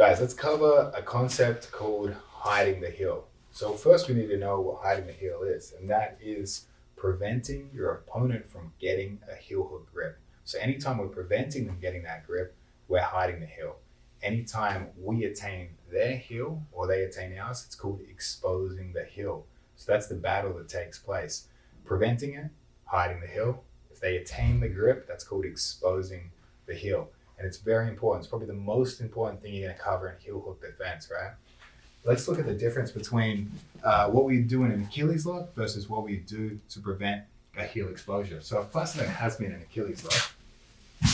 Guys, let's cover a concept called hiding the heel. So first we need to know what hiding the heel is, and that is preventing your opponent from getting a heel hook grip. So anytime we're preventing them getting that grip, we're hiding the heel. Anytime we attain their heel or they attain ours, it's called exposing the heel. So that's the battle that takes place. Preventing it, hiding the heel. If they attain the grip, that's called exposing the heel. And it's very important. It's probably the most important thing you're going to cover in heel hook defense, right? Let's look at the difference between what we do in an Achilles lock versus what we do to prevent a heel exposure. So if Placido has me in an Achilles lock,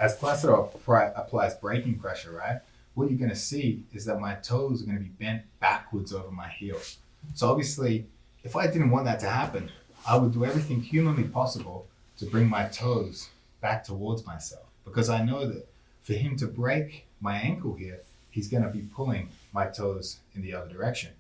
as Placido applies braking pressure, right, what you're going to see is that my toes are going to be bent backwards over my heel. So obviously, if I didn't want that to happen, I would do everything humanly possible to bring my toes back towards myself, because I know that for him to break my ankle here, he's going to be pulling my toes in the other direction.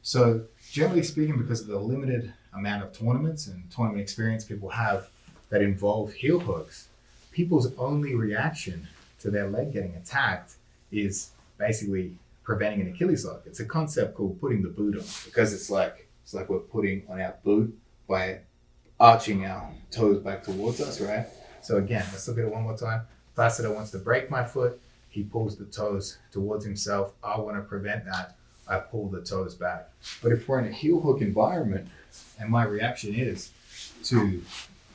So generally speaking, because of the limited amount of tournaments and tournament experience people have that involve heel hooks, people's only reaction to their leg getting attacked is basically preventing an Achilles lock. It's a concept called putting the boot on, because it's like we're putting on our boot by arching our toes back towards us, right? So again, let's look at it one more time. Placido wants to break my foot. He pulls the toes towards himself. I want to prevent that. I pull the toes back. But if we're in a heel hook environment and my reaction is to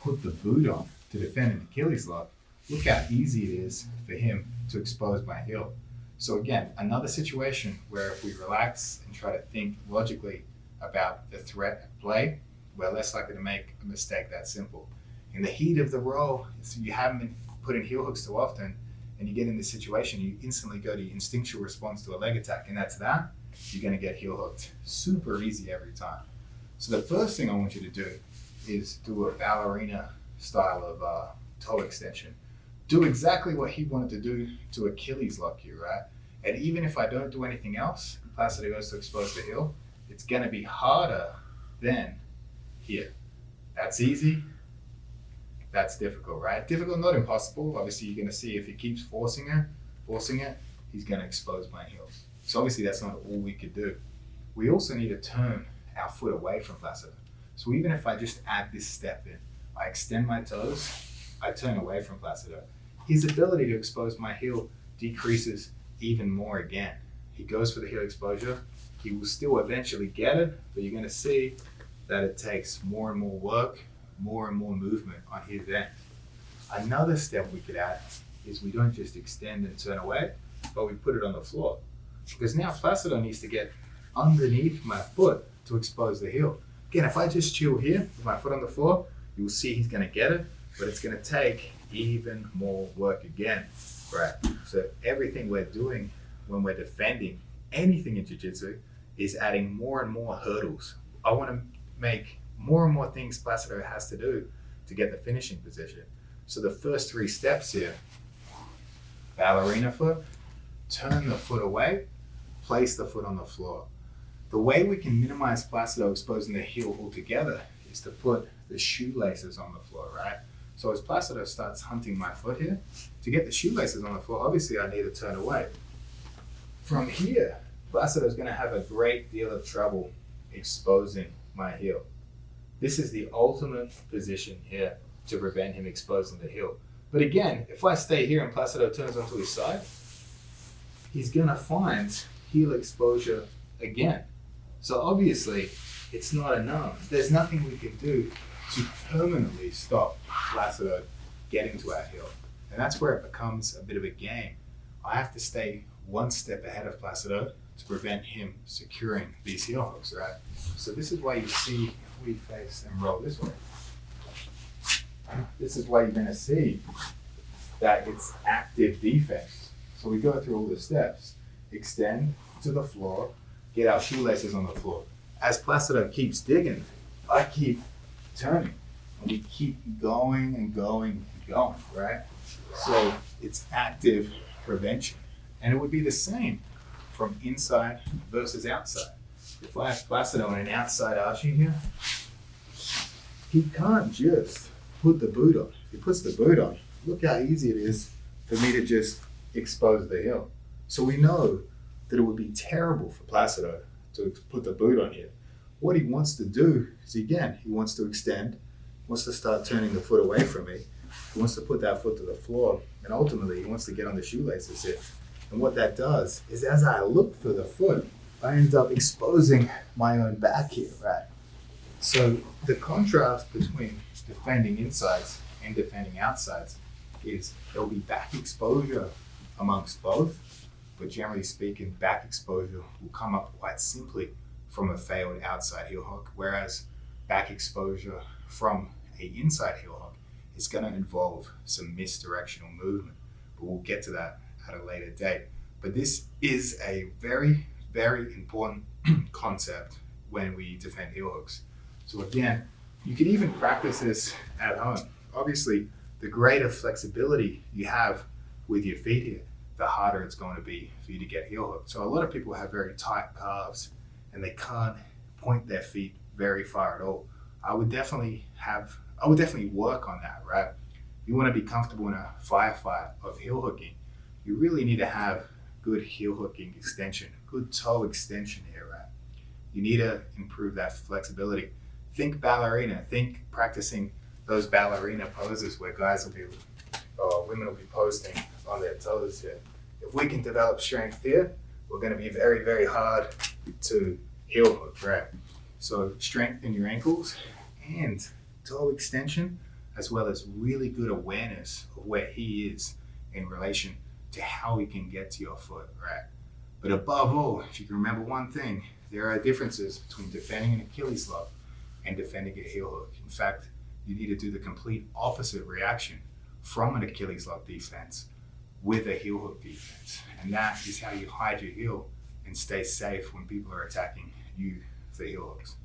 put the boot on to defend an Achilles lock, look how easy it is for him to expose my heel. So again, another situation where if we relax and try to think logically about the threat at play, we're less likely to make a mistake that simple. In the heat of the roll, if you haven't been putting heel hooks too often and you get in this situation, you instantly go to your instinctual response to a leg attack, and that's that, you're going to get heel hooked. Super easy every time. So the first thing I want you to do is do a ballerina style of toe extension. Do exactly what he wanted to do to Achilles lock you, right? And even if I don't do anything else, Placido goes to expose the heel, it's going to be harder than here. That's easy. That's difficult, right? Difficult, not impossible. Obviously, you're going to see if he keeps forcing it, he's going to expose my heels. So obviously, that's not all we could do. We also need to turn our foot away from Placido. So even if I just add this step in, I extend my toes, I turn away from Placido, his ability to expose my heel decreases even more again. He goes for the heel exposure. He will still eventually get it, but you're going to see that it takes more and more work, more and more movement on his end. Another step we could add is we don't just extend and turn away, but we put it on the floor. Because now Placido needs to get underneath my foot to expose the heel. Again, if I just chill here with my foot on the floor, you'll see he's going to get it, but it's going to take even more work again, right? So everything we're doing when we're defending anything in jiu-jitsu is adding more and more hurdles. I want to make more and more things Placido has to do to get the finishing position. So the first three steps here: ballerina foot, turn the foot away, place the foot on the floor. The way we can minimize Placido exposing the heel altogether is to put the shoelaces on the floor, right? So as Placido starts hunting my foot here, to get the shoelaces on the floor, obviously I need to turn away. From here, Placido is going to have a great deal of trouble exposing my heel. This is the ultimate position here to prevent him exposing the heel. But again, if I stay here and Placido turns onto his side, he's going to find heel exposure again. So obviously, it's not enough. There's nothing we can do to permanently stop Placido getting to our heel. And that's where it becomes a bit of a game. I have to stay one step ahead of Placido to prevent him securing these heel hooks, right? So this is why you see, if we face and roll this way, this is why you're going to see that it's active defense. So we go through all the steps: extend to the floor, get our shoelaces on the floor. As Placido keeps digging, I keep turning, and we keep going and going and going, right? So it's active prevention. And it would be the same from inside versus outside. If I have Placido on an outside arching here, he can't just put the boot on. If he puts the boot on, look how easy it is for me to just expose the heel. So we know that it would be terrible for Placido to put the boot on here. What he wants to do is, again, he wants to extend, wants to start turning the foot away from me. He wants to put that foot to the floor, and ultimately he wants to get on the shoelaces here. And what that does is, as I look for the foot, I end up exposing my own back here, right? So the contrast between defending insides and defending outsides is there'll be back exposure amongst both, but generally speaking, back exposure will come up quite simply from a failed outside heel hook, whereas back exposure from an inside heel hook is going to involve some misdirectional movement, but we'll get to that at a later date. But this is a very, very important concept when we defend heel hooks. So again, you can even practice this at home. Obviously, the greater flexibility you have with your feet here, the harder it's going to be for you to get heel hooked. So a lot of people have very tight calves and they can't point their feet very far at all. I would definitely work on that, right? You want to be comfortable in a firefight of heel hooking. You really need to have good heel hooking extension, good toe extension here, right? You need to improve that flexibility. Think ballerina, think practicing those ballerina poses where women will be posting on their toes here. If we can develop strength here, we're going to be very, very hard to heel hook, right? So strengthen your ankles and toe extension, as well as really good awareness of where he is in relation to how he can get to your foot, right? But above all, if you can remember one thing, there are differences between defending an Achilles lock and defending a heel hook. In fact, you need to do the complete opposite reaction from an Achilles lock defense with a heel hook defense. And that is how you hide your heel and stay safe when people are attacking you for heel hooks.